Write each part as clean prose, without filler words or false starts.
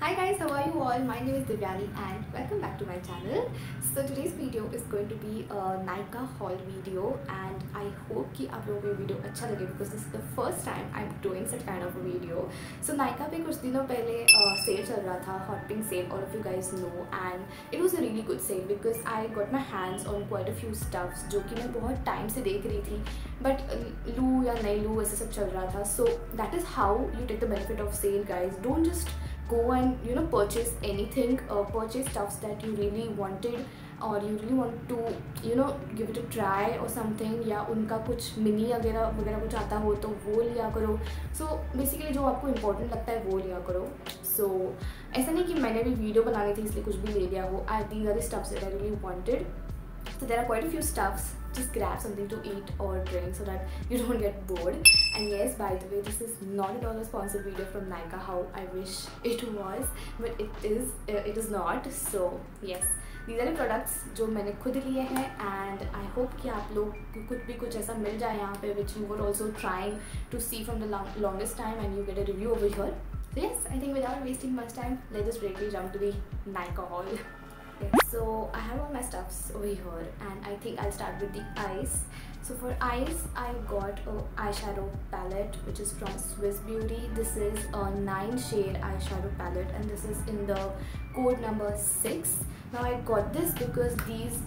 Hi guys, how are you all? My name is Divyani and welcome back to my channel. So today's video is going to be a Nykaa haul video and I hope कि आप लोगों को ये video अच्छा लगे because this is the first time I'm doing such kind of a video. So Nykaa पे कुछ दिनों पहले सेल चल रहा था, Hot Pink sale, all of you guys know, and it was a really good sale because I got my hands on quite a few stuffs जो कि मैं बहुत टाइम से देख रही थी, but लूँ या नहीं लूँ ऐसे सब चल रहा था. So that is how you take the benefit of sale, guys. Don't just go and purchase anything, purchase stuffs that you really wanted or you really want to give it a try or something, या उनका कुछ mini वगैरह कुछ आता हो तो वो लिया करो. So basically जो आपको इम्पोर्टेंट लगता है वो लिया करो. So ऐसा नहीं कि मैंने भी वीडियो बनानी थी इसलिए कुछ भी ले लिया हो. These are the stuffs that I really wanted. So there are quite a few stuffs. Just grab something to eat or drink so that you don't get bored. And yes, by the way, this is not at all a sponsored video from Nykaa. How I wish it was, but it is not. So yes, these are the products जो मैंने खुद लिए हैं and I hope कि आप लोग कुछ ऐसा मिल जाए यहाँ पे which you were also trying to see from the longest time and you get a review over here. So yes, I think without wasting much time, let's just directly jump to the Nykaa haul. Okay, so I have all my stuffs over here and I think I'll start with the eyes. So for eyes, I got a eyeshadow palette which is from Swiss Beauty. This is a 9-shade eyeshadow palette and this is in the code number 6. Now I got this because these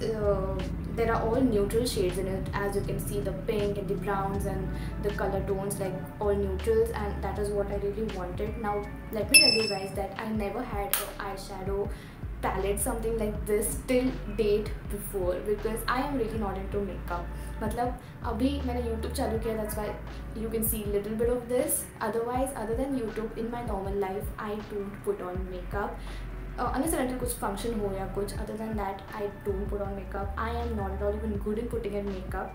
there are all neutral shades in it. As you can see, the pink and the browns and the color tones like all neutrals, and that is what I really wanted. Now let me tell you guys that I never had an eyeshadow palette something like this till date before because I am really not into makeup. मतलब अभी मैंने YouTube चालू किया, that's why you can see little bit of this. Otherwise, other than YouTube, in my normal life, I don't put on makeup. Unless and until कुछ function हो या कुछ, other than that, I don't put on makeup. I am not at all even good in putting in makeup.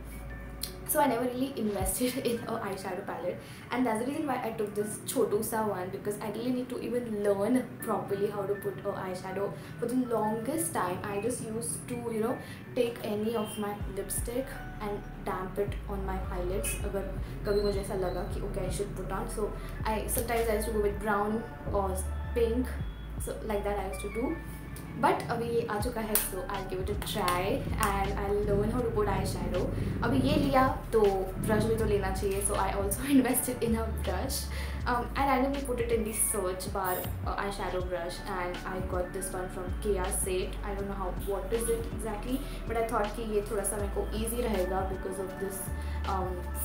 So I never really invested in a eyeshadow palette, and that's the reason why I took this Chotu Sa one because I really need to even learn properly how to put a eyeshadow. For the longest time, I just used to take any of my lipstick and damp it on my eyelids. अगर कभी मुझे ऐसा लगा कि okay I should put on, so sometimes I used to go with brown or pink, so like that I used to do. But अभी ये आ चुका है, so I'll give it a try and I'll learn how to put eyeshadow. अभी ये लिया तो brush भी तो लेना चाहिए, so I also invested in a brush. I randomly put it in the search bar, eyeshadow brush, and I got this one from Kia Set. I don't know what is it exactly, but I thought कि ये थोड़ा सा मेरे को easy रहेगा because of this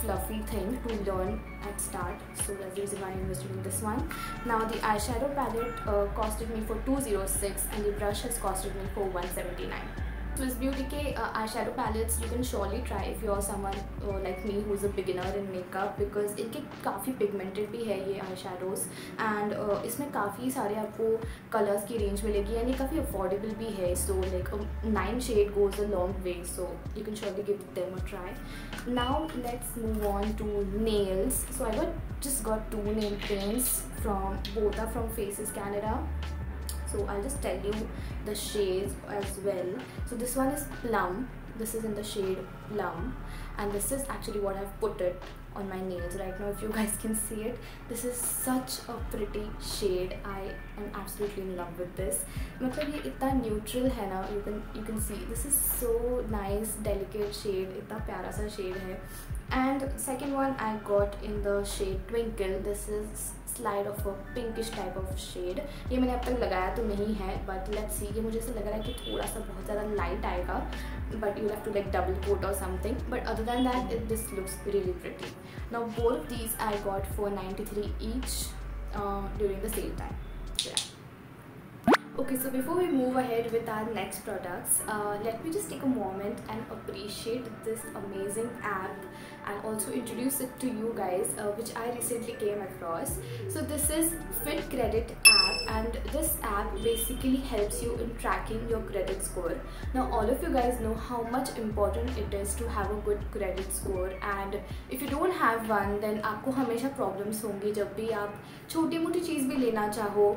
fluffy thing to learn at start. So that's the reason why I invested in this one. Now the eyeshadow palette costed me for $206 and the brush has costed me for $179. Swiss Beauty के eyeshadow palettes you can surely try if you're someone like me who's a beginner in makeup because इनके काफ़ी pigmented भी है ये eyeshadows and इसमें काफ़ी सारे आपको colors की range मिलेगी and ये काफ़ी affordable भी है. So like 9 shade goes a long way, so you can surely give them a try. Now let's move on to nails. So I just got 2 nail paints from both are from Faces Canada. So I'll just tell you the shades as well. So this one is Plum. This is in the shade Plum, and this is actually what I've put it on my nails right now. If you guys can see it, this is such a pretty shade. I am absolutely in love with this. मतलब ये इतना neutral है ना. You can see this is so nice, delicate shade. इतना प्यारा सा shade है. And second one I got in the shade Twinkle. This is slide of a pinkish type of shade. ये मैंने अब तक लगाया तो नहीं है, but let's see. ये मुझे ऐसा लग रहा है कि थोड़ा सा बहुत ज़्यादा light आएगा, but you'll have to like double coat or something. But other than that, this looks really pretty. Now both of these I got for $93 each during the sale time. Yeah. Okay, so before we move ahead with our next products, let me just take a moment and appreciate this amazing app and also introduce it to you guys, which I recently came across. So this is Fit Credit app, and this app basically helps you in tracking your credit score. Now all of you guys know how much important it is to have a good credit score, and if you don't have one, then आपको हमेशा problems होंगी जब भी आप छोटी मोटी चीज़ भी लेना चाहो,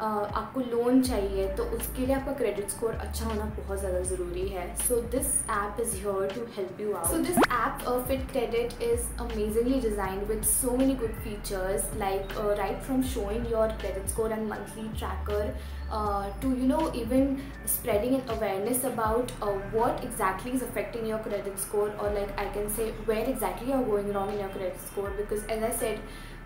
आपको लोन चाहिए तो उसके लिए आपका क्रेडिट स्कोर अच्छा होना बहुत ज़्यादा ज़रूरी है. So this app is here to help you out. So this app Fit Credit is amazingly designed with so many good features like right from showing your credit score and monthly monthly tracker to even spreading an awareness about what exactly is affecting your credit score, or like I can say where exactly you're going wrong in your credit score, because as I said,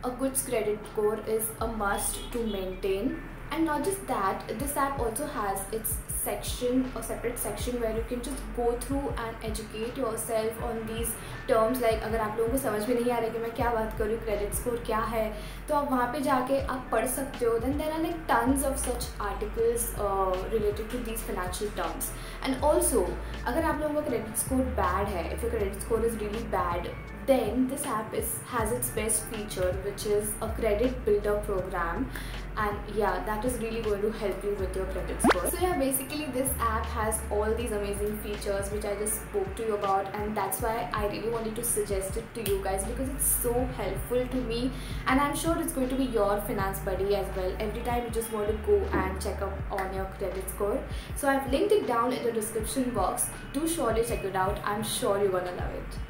a good credit score is a must to maintain. And not just that, this app also has its section, a separate section where you can just go through and educate yourself on these terms. like अगर आप लोगों को समझ में नहीं आ रहा कि मैं क्या बात करूँ, क्रेडिट स्कोर क्या है, तो आप वहाँ पे जाके आप पढ़ सकते हो. Then there are like tons of such articles related to these financial terms. And also अगर आप लोगों का क्रेडिट स्कोर बैड है, if your credit score is really bad, then this app has its best feature, which is a credit builder program. And yeah, that is really going to help you with your credit score. So yeah, basically this app has all these amazing features which I just spoke to you about, and that's why I really wanted to suggest it to you guys, because it's so helpful to me, and I'm sure it's going to be your finance buddy as well every time you just want to go and check up on your credit score. So I've linked it down in the description box. Do surely check it out. I'm sure you're gonna love it.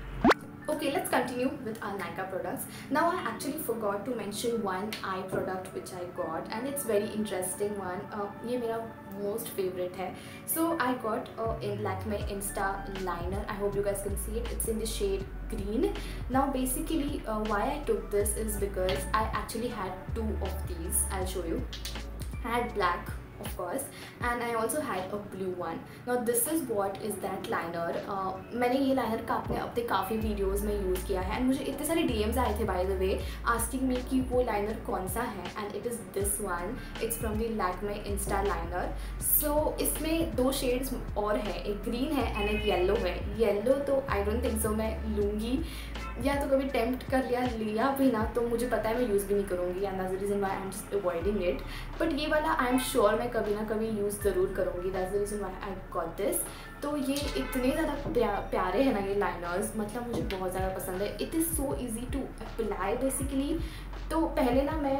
Okay, let's continue with our Nykaa products. Now I actually forgot to mention one eye product which I got, and it's very interesting one. ये मेरा most favorite है. So I got in Lakme Insta liner. I hope you guys can see it. It's in the shade green. Now basically why I took this is because I actually had two of these. I'll show you. I had black, of course, and I also had a blue one. Now this is what is that liner. मैंने ये liner का अपने काफ़ी videos में use किया है, and मुझे इतने सारे DMs आए थे by the way asking me कि वो liner कौन सा है, and it is this one. It's from the Lakme Insta liner. So इसमें दो शेड्स और है, एक ग्रीन है एंड एक येलो है. येलो तो आई डोंट थिंक सो मैं लूँगी, या तो कभी टेम्प्ट कर लिया भी ना तो मुझे पता है मैं यूज़ भी नहीं करूँगी, and that's the reason why I am just avoiding it. But ये वाला आई एम श्योर मैं कभी ना कभी यूज़ ज़रूर करूँगी. That's the reason why I got this. तो ये इतने ज़्यादा प्यारे हैं ना ये लाइनर्स, मतलब मुझे बहुत ज़्यादा पसंद है. It is so easy to apply basically. तो पहले ना मैं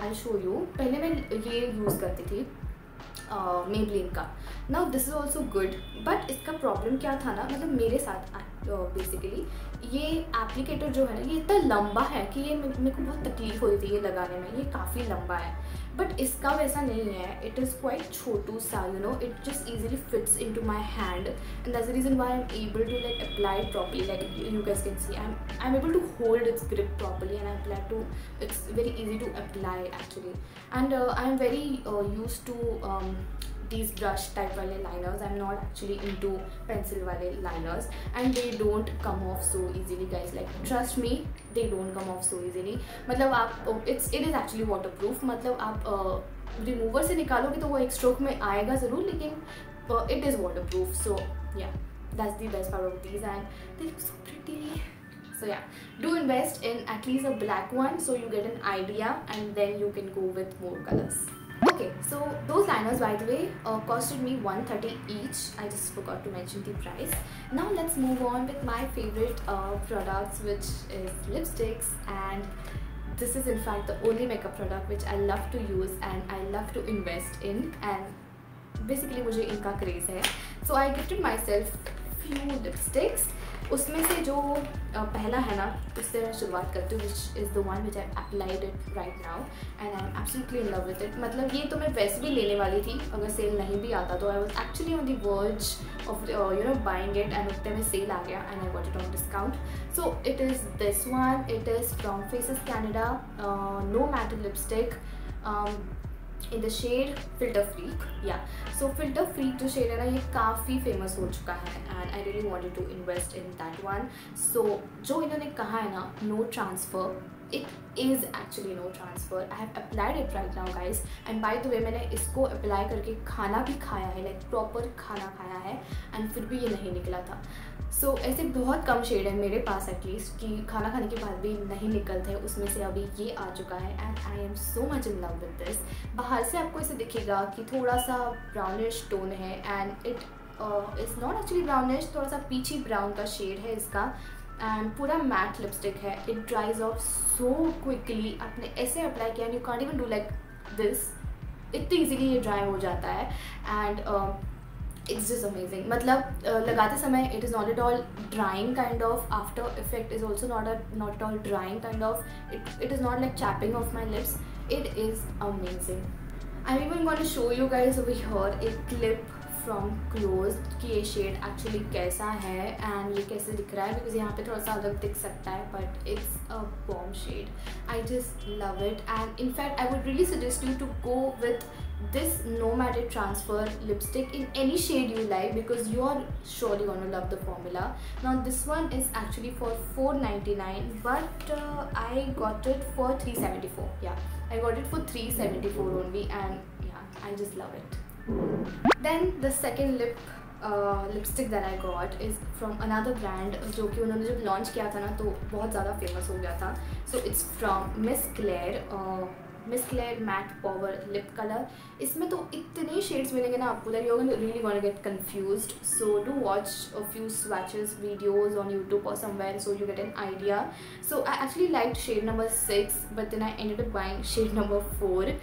आई शो यू, पहले मैं ये यूज़ करती थी मेबलिन का. Now this is also good, but इसका प्रॉब्लम क्या था ना, मतलब मेरे साथ बेसिकली ये एप्लीकेटर जो है ना ये इतना लंबा है कि ये मेरे को बहुत तकलीफ होती थी ये लगाने में. ये काफ़ी लंबा है, बट इसका वैसा नहीं है. इट इज़ क्वाइट छोटू सा, it just easily fits into my hand, and that's the reason why I am able to like apply properly. Like you guys can see I'm able to hold its grip properly, and I apply to, it's very easy to apply actually. And I'm very used to these brush type वाले liners. I'm not actually into pencil वाले liners, and they don't come off so easily guys. Like trust me, they don't come off so easily. मतलब आप it is actually waterproof. मतलब आप remover से निकालोगे तो वो एक stroke में आएगा ज़रूर, लेकिन it is waterproof. So yeah, that's the best part of these, and they look so pretty. So yeah, do invest in at least a black one so you get an idea, and then you can go with more colors. Okay, so those liners by the way costed me 130 each. I just forgot to mention the price. Now let's move on with my favorite products, which is lipsticks, and this is in fact the only makeup product which I love to use and I love to invest in, and basically मुझे इनका craze है. So I gifted myself few lipsticks. उसमें से जो पहला है ना, उससे मैं शुरुआत करती हूँ, which is the one which I applied it right now, and I am absolutely in love with it. मतलब ये तो मैं वैसे भी लेने वाली थी अगर सेल नहीं भी आता तो. I was actually on the verge of buying it, and उतने में सेल आ गया and I got it on discount. So it is this one. It is from Faces Canada, no matter lipstick in the shade Filter Freak. Yeah, so Filter Freak जो shade है ना ये काफ़ी famous हो चुका है, and I really wanted to invest in that one. So जो इन्होंने कहा है ना no transfer, it is actually no transfer. I have applied it right now guys, and by the way मैंने इसको अप्लाई करके खाना भी खाया है, like प्रॉपर खाना खाया है, and फिर भी ये नहीं निकला था. सो ऐसे बहुत कम शेड है मेरे पास एटलीस्ट कि खाना खाने के बाद भी नहीं निकलते हैं. उसमें से अभी ये आ चुका है, and I am so much in love with this. बाहर से आपको इसे दिखेगा कि थोड़ा सा ब्राउनिश टोन है, and it is not actually brownish, थोड़ा सा पीची ब्राउन का शेड है इसका, एंड पूरा मैट लिपस्टिक है. It ड्राइज of so quickly. आपने ऐसे अप्लाई किया and you can't even do like this, इतनी ईजिली ये ड्राई हो जाता है, एंड it's just amazing. मतलब लगाते समय it is not at all drying kind of. After effect is also not at all drying kind of. It is not like chapping off my lips. It is amazing. I'm even going to show you guys over here a clip from close कि ये shade actually कैसा है and ये कैसे दिख रहा है, because यहाँ पे थोड़ा सा अलग दिख सकता है but it's a bomb shade. I just love it and in fact I would really suggest you to go with this no matte transfer lipstick in any shade you like because you are surely going to love the formula. Now this one is actually for $4.99 but I got it for $3.74. Yeah, I got it for $3.74 only and yeah, I just love it. Then the second lipstick that I got is from another brand जो कि उन्होंने जब launch किया था ना तो बहुत ज़्यादा फेमस हो गया था. So it's from Miss Claire Matte Power Lip Color. इसमें तो इतने शेड्स मिलेंगे ना आपको that you're really gonna get confused. So do watch a few swatches videos on YouTube or somewhere so you get an idea. So I actually liked shade number 6 but then I ended up buying shade number 4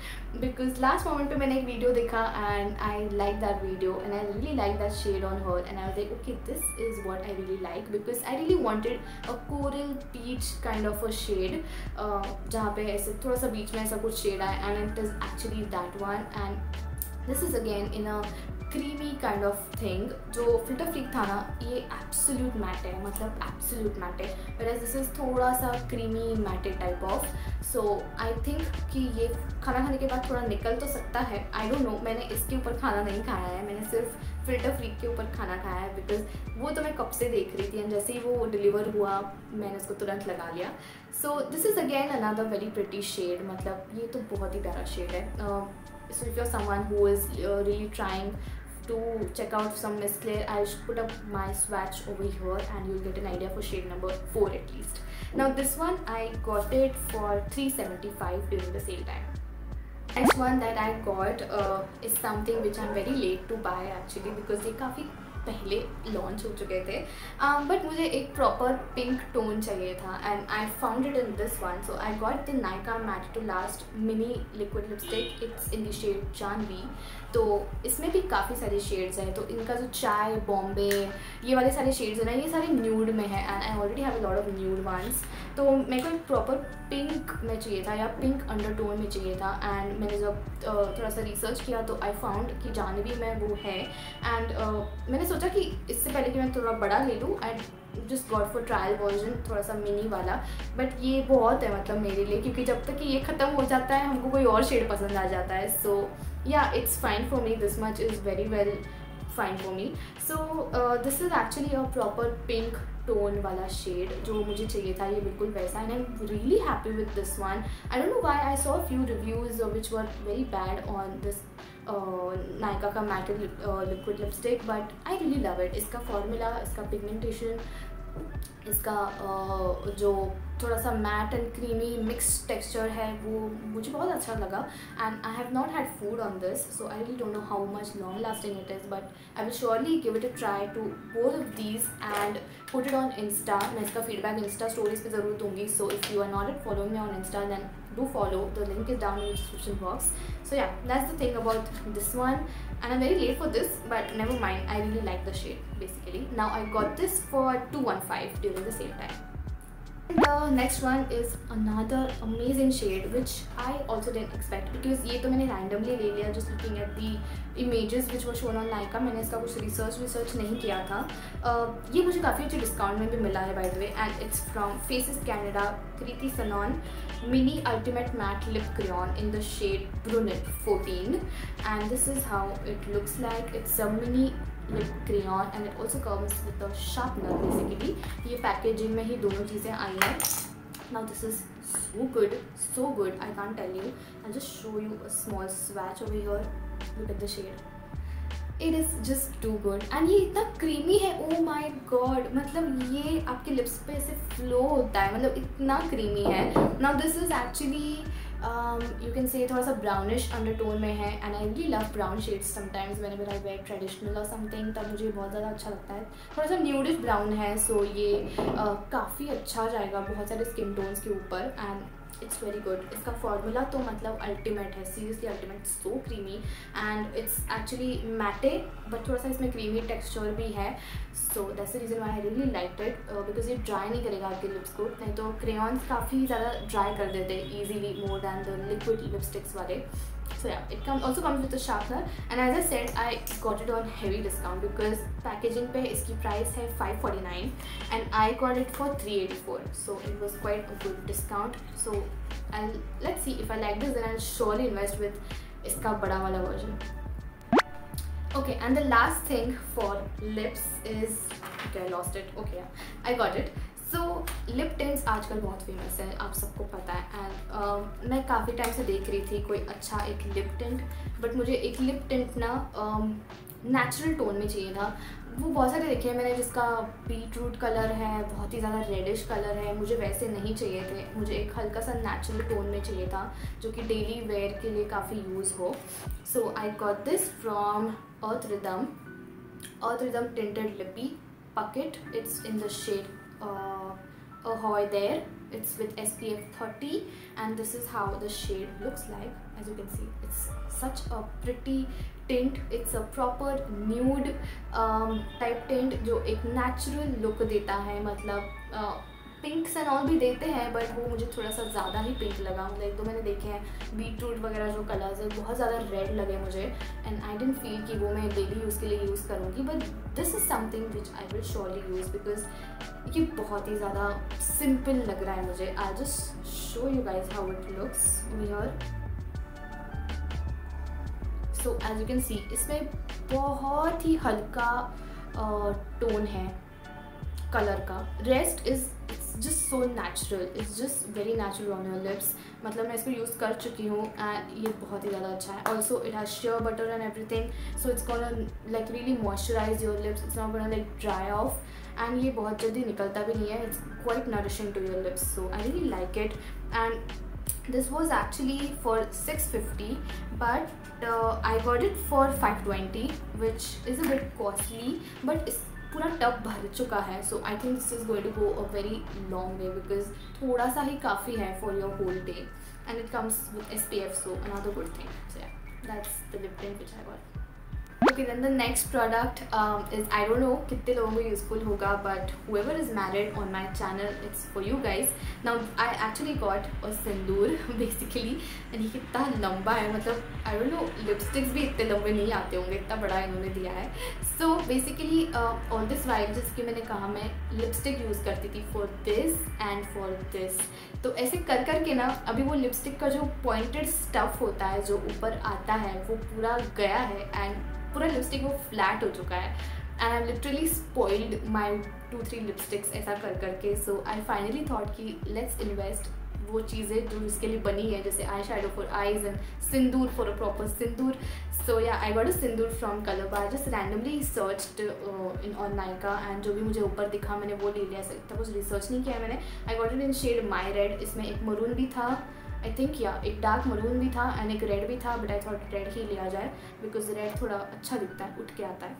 because last moment पे मैंने एक video देखा and I liked that video and I really liked that shade on her and I was like okay, this is what I really like because I really wanted a coral peach kind of a shade जहाँ पे ऐसे थोड़ा सा बीच में ऐसा कुछ shade आए and it is actually that one and this is again in a creamy kind of thing. जो Filter Freak था ना ये absolute matte है, मतलब absolute matte है, whereas this is थोड़ा सा creamy matte type of. So I think कि ये खाना खाने के बाद थोड़ा निकल तो सकता है, I don't know. मैंने इसके ऊपर खाना नहीं खाया है, मैंने सिर्फ Filter Freak के ऊपर खाना खाया है बिकॉज वो तो मैं कब से देख रही थी एंड जैसे ही वो डिलीवर हुआ मैंने उसको तुरंत लगा लिया. So this is again another very pretty shade, मतलब ये तो बहुत ही प्यारा शेड है. So if you're someone who is really trying to check out some Miss Claire, I'll put up my swatch over here and you'll get an idea for shade number 4 at least. Now this one I got it for $3.75 during the sale time. Next one that I got is something which I'm very late to buy actually because ये काफ़ी पहले launch हो चुके थे but मुझे एक proper pink tone चाहिए था and I found it in this one. So I got the Nykaa matte to last mini liquid lipstick. It's in the shade Jahnvi. तो इसमें भी काफ़ी सारे शेड्स हैं. तो इनका जो चाय बॉम्बे ये वाले सारे शेड्स हैं ना ये सारे न्यूड में है and I already have a lot of nude ones. तो मेरे को एक प्रॉपर पिंक में चाहिए था या पिंक अंडरटोन में चाहिए था एंड मैंने जब थोड़ा सा रिसर्च किया तो आई फाउंड कि जानवी में वो है एंड मैंने सोचा कि इससे पहले कि मैं थोड़ा बड़ा ले लूँ and just got for trial version थोड़ा सा मिनी वाला. बट ये बहुत है मतलब मेरे लिए क्योंकि जब तक कि ये ख़त्म हो जाता है हमको कोई और शेड पसंद आ जाता है. So yeah it's fine for me. This much is very well fine for me. So this is actually a proper pink tone वाला शेड जो मुझे चाहिए था. ये बिल्कुल वैसा and I am really happy with this one. I don't know why I saw few reviews which were very bad on this Nykaa का matte liquid lipstick but I really love it. इसका formula, इसका pigmentation, इसका जो थोड़ा सा matte and creamy mix texture है वो मुझे बहुत अच्छा लगा and I have not had food on this so I really don't know how much long lasting it is but I will surely give it a try to both of these and put it on Insta. मैं इसका feedback Insta stories पे ज़रूर दूँगी. So if you are not at following me on Insta then do follow. The link is down in the description box. So yeah, that's the thing about this one and I'm very late for this but never mind, I really like the shade basically. Now I got this for $215 during the sale time. The next one is another amazing shade which I also didn't expect because ये तो मैंने randomly ले लिया just looking at the images which were shown on Nykaa. मैंने इसका कुछ research नहीं किया था. ये मुझे काफ़ी अच्छे डिस्काउंट में भी मिला है by the way and it's from Faces Canada Kriti Sanon Mini Ultimate Matte Lip Crayon in the shade Brunette 14 and this is how it looks like. It's a mini lip crayon and it also comes with a sharpener basically. ये packaging में ही दोनों चीज़ें आई हैं. Now this is so good, I can't tell you. I'll just show you a small swatch over here. Look at the shade. It is just too good and ये इतना creamy है. oh my god, मतलब ये आपके lips पे ऐसे flow होता है, मतलब इतना creamy है. Now this is actually you can say थोड़ा सा brownish undertone में है and I really love brown shades sometimes whenever I wear traditional or something. तब मुझे बहुत ज़्यादा अच्छा लगता है. थोड़ा सा nudish brown है so ये काफ़ी अच्छा जाएगा बहुत सारे skin tones के ऊपर and it's very good. इसका फॉर्मूला तो मतलब अल्टीमेट है, seriously ultimate. So creamy and it's actually matte but थोड़ा सा इसमें क्रीमी टेक्सचर भी है. So that's the reason why I really liked it because ये ड्राई नहीं करेगा आपके लिप्स को. नहीं तो क्रेयॉन्स काफ़ी ज़्यादा ड्राई कर देते हैं easily more than the liquid lipsticks वाले. So yeah, it also comes with a sharpener, and as I said, I got it on heavy discount because packaging पे इसकी price है 549 and I got it for 384. So it was quite a good discount. So let's see if I like this, then I'll surely invest with इसका बड़ा वाला version. Okay, and the last thing for lips is, okay, I lost it. Okay, yeah, I got it. So lip tints आजकल बहुत famous है, आप सबको पता है. एंड मैं काफ़ी टाइम से देख रही थी कोई अच्छा एक लिप टिंट, बट मुझे एक लिप टिंट ना नेचुरल टोन में चाहिए था. वो बहुत सारे देखे हैं मैंने जिसका बीटरूट कलर है, बहुत ही ज़्यादा रेडिश कलर है. मुझे वैसे नहीं चाहिए थे, मुझे एक हल्का सा नेचुरल टोन में चाहिए था जो कि डेली वेयर के लिए काफ़ी यूज़ हो. So I got this from Earth Rhythm tinted lippie pocket. It's in the shade ahoy there. It's with SPF 30 and this is how the shade looks like. As you can see, it's such a pretty tint. It's a proper nude type tint जो एक natural look देता है. मतलब पिंक्स and all भी देते हैं, but वो मुझे थोड़ा सा ज़्यादा ही पिंक लगा. मतलब एक दो मैंने देखे हैं बीटरूट वगैरह जो कलर्स है बहुत ज़्यादा रेड लगे मुझे, एंड आई डिडंट फील कि वो मैं डेली यूज़ के लिए यूज़ करूँगी. But this is something which I will surely use because ये बहुत ही ज़्यादा सिंपल लग रहा है मुझे. I just show you guys how it looks here. So as you can see इसमें बहुत ही हल्का टोन है कलर का. Rest is just so natural, it's just very natural on your lips. मतलब मैं इसको यूज़ कर चुकी हूँ एंड ये बहुत ही ज़्यादा अच्छा है. Also it has shea butter and everything, so it's gonna like really moisturise your lips. It's not gonna like dry off and ये बहुत जल्दी निकलता भी नहीं है. It's quite nourishing to your lips, so I really like it. And this was actually for 650 but I got it for 520 which is a bit costly, but इस पूरा tub भर चुका है. So I think this is going to go a very long way because थोड़ा सा ही काफ़ी है for your whole day and it comes with SPF, so another good thing. So yeah that's the lip tint which I got. Okay, then the next product is, I don't know कितने लोगों को useful होगा, but whoever is married on my channel, it's for you guys. Now I actually got a Sindoor basically, and ये कितना लंबा है. मतलब I don't know, lipsticks भी इतने लंबे नहीं आते होंगे, इतना बड़ा इन्होंने दिया है. So basically all this while जिसकी मैंने कहा मैं लिपस्टिक यूज़ करती थी for this and for this, तो ऐसे कर कर के ना अभी वो लिपस्टिक का जो पॉइंटेड स्टफ़ होता है जो ऊपर आता है वो पूरा गया है एंड पूरा लिपस्टिक वो फ्लैट हो चुका है. And I literally spoiled my 2-3 lipsticks ऐसा कर करके. सो आई फाइनली थॉट कि लेट्स इन्वेस्ट वो चीज़ें जो इसके लिए बनी है, जैसे eye shadow for eyes and sindoor for a proper sindoor. So yeah I got a sindoor from Colorbar. Just randomly searched in on Nykaa and जो भी मुझे ऊपर दिखा मैंने वो ले लिया. इतना कुछ रिसर्च नहीं किया मैंने. I got it in shade my red. इसमें एक मरून भी था आई थिंक, या एक डार्क मरून भी था एंड एक रेड भी था, बट आई थॉट रेड ही लिया जाए बिकॉज रेड थोड़ा अच्छा दिखता है, उठ के आता है.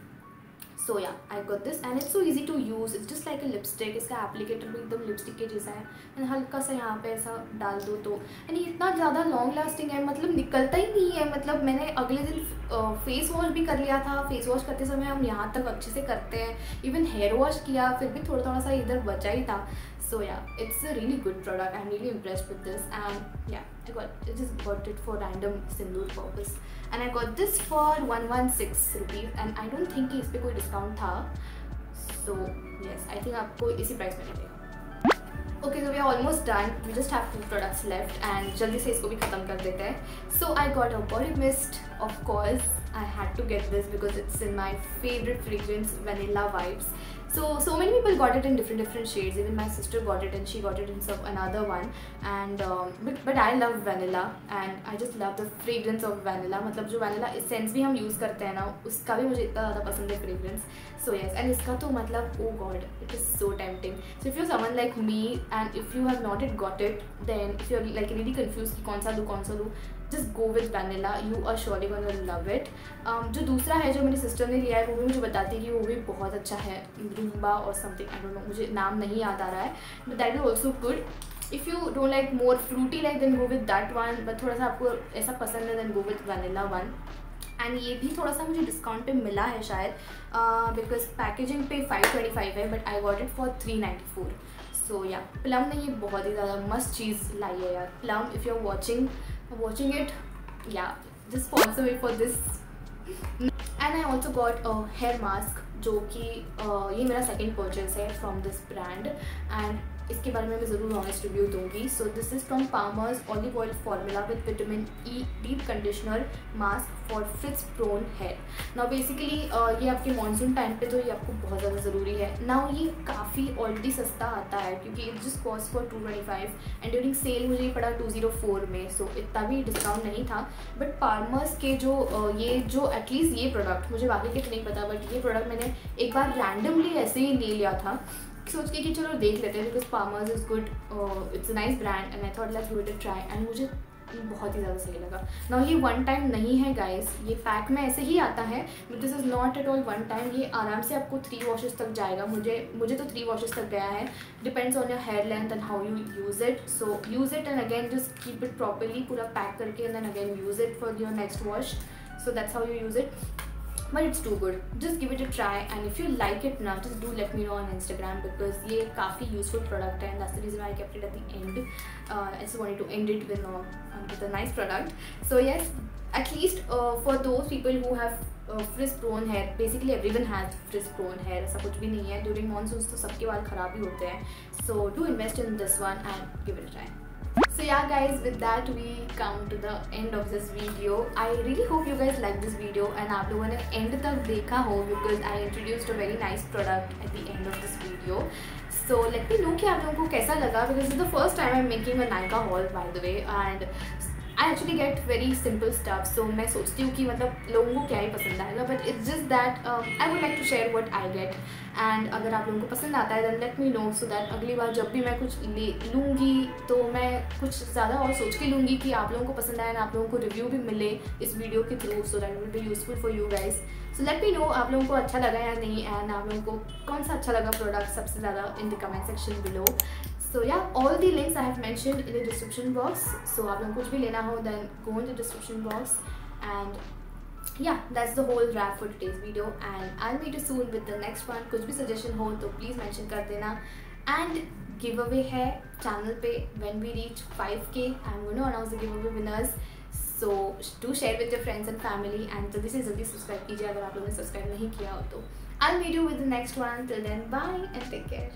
So yeah I got this and it's so easy to use. It's just like a lipstick. इसका एप्लीकेटर भी एकदम लिपस्टिक के जैसा है एंड हल्का सा यहाँ पे ऐसा डाल दो तो, एंड ये इतना ज़्यादा लॉन्ग लास्टिंग है, मतलब निकलता ही नहीं है. मतलब मैंने अगले दिन फेस वॉश भी कर लिया था. फेस वॉश करते समय हम यहाँ तक अच्छे से करते हैं, इवन हेयर वॉश किया फिर भी थोड़ा थोड़ा सा इधर बचा ही था. So yeah, it's a really good product. I'm really impressed with this, and yeah, I just got it for random sindoor purpose, and I got this for 116 rupees, and I don't think कि इस पे कोई discount था. So yes, I think आपको इसी price में मिलेगा. Okay, so we are almost done. We just have 2 products left, and जल्दी से इसको भी ख़त्म कर देते हैं. So I got a body mist. Of course, I had to get this because it's in my favorite fragrance, Vanilla Vibes. So many people got it in different shades. Even my sister got it and she got it in some another one. And but I love vanilla and I just love the fragrance of vanilla. मतलब जो vanilla essence भी हम use करते हैं ना, उसका भी मुझे इतना ज़्यादा पसंद है fragrance. So yes, and इसका तो मतलब oh god, it is so tempting. So if you're someone like me and if you have not yet got it, then if you're like really confused कि कौन सा लूँ, just go with vanilla. You are surely gonna love it. जो दूसरा है जो मेरी sister ने लिया है वो भी मुझे बताती है कि वो भी बहुत अच्छा है, रूम्बा और समथिंग, आई डोंट नो, मुझे नाम नहीं याद आ रहा है, but that is also good. If you don't like more fruity like then go with that one, बट थोड़ा सा आपको ऐसा पसंद है then go with vanilla one. And ये भी थोड़ा सा मुझे डिस्काउंट पे मिला है शायद, बिकॉज पैकेजिंग पे 525 है but I got it for 394. सो या प्लम ने ये बहुत ही ज़्यादा मस्त चीज़ लाई है यार. Plum, if you are watching it, yeah, just sponsor me for this. And I also got a hair mask जो कि ये मेरा सेकेंड परचेज है फ्रॉम दिस ब्रांड, एंड इसके बारे में मैं ज़रूर ऑनेस्ट रिव्यू दूंगी. So this is from Palmer's olive oil formula with vitamin E deep conditioner mask for frizz prone hair. Now basically ये आपके मानसून टाइम पे तो ये आपको बहुत ज़्यादा ज़रूरी है. नाउ ये काफ़ी ऑलरेडी सस्ता आता है क्योंकि it just cost for 225 and during sale मुझे ये पड़ा 204 में. सो इतना भी डिस्काउंट नहीं था. बट पामर्स के ये जो एटलीस्ट ये प्रोडक्ट मुझे बाकी के नहीं पता, बट ये प्रोडक्ट मैंने एक बार रैंडमली ऐसे ही ले लिया था सोच के कि चलो देख लेते हैं, because farmers is good, it's a nice brand and I thought let's give it a try, and मुझे बहुत ही ज़्यादा सही लगा. नाउ ये वन टाइम नहीं है गाइस, ये पैक में ऐसे ही आता है, but this is not at all one time. ये आराम से आपको 3 वॉशेस तक जाएगा. मुझे तो 3 वॉशेस तक गया है. Depends on your hair length and how you use it. So use it and again just keep it properly, पूरा पैक करके and then again use it for your next wash. So that's how you use it. But it's too good. Just give it a try, and if you like it now, just do let me know on Instagram, because ये काफ़ी useful product है, and that's the reason why I kept it at the end. I just wanted to end it with a nice product. So yes, at least for those people who have frizz prone hair, basically everyone has frizz prone hair, ऐसा कुछ भी नहीं है. During monsoons तो सबके बाल ख़राब ही होते हैं. So do invest in this one and give it a try. So yeah guys, with that we come to the end of this video. I really hope you guys like this video and आप लोगों ने end तक देखा हो, because I introduced a very nice product at the end of this video. So let me know कि आप लोगों को कैसा लगा, because this is the first time I'm making a Nykaa haul by the way, and I actually get very simple stuff. So मैं सोचती हूँ कि मतलब लोगों को क्या ही पसंद आएगा, but it's just that I would like to share what I get. And अगर आप लोगों को पसंद आता है then let me know, so that अगली बार जब भी मैं कुछ ले लूँगी तो मैं कुछ ज़्यादा और सोच के लूँगी कि आप लोगों को पसंद आए, आप लोगों को रिव्यू भी मिले इस वीडियो के through, so that will be useful for you guys. So let me know आप लोगों को अच्छा लगा या नहीं, एंड आप लोगों को कौन सा अच्छा लगा प्रोडक्ट सबसे ज़्यादा in the comment section below. So yeah, all the links I have mentioned in the description box. So आप लोग कुछ भी लेना हो then go in the description box. And yeah, that's the whole wrap for today's video, and I'll meet you soon with the next one. कुछ भी suggestion हो तो please mention कर देना. And giveaway है channel पे, when we reach 5k I'm going to announce the giveaway winners. So do share with your friends and family, and जल्दी से जल्दी subscribe कीजिए अगर आप लोगों ने subscribe नहीं किया हो तो. I'll meet you with the next one. Till then, bye and take care.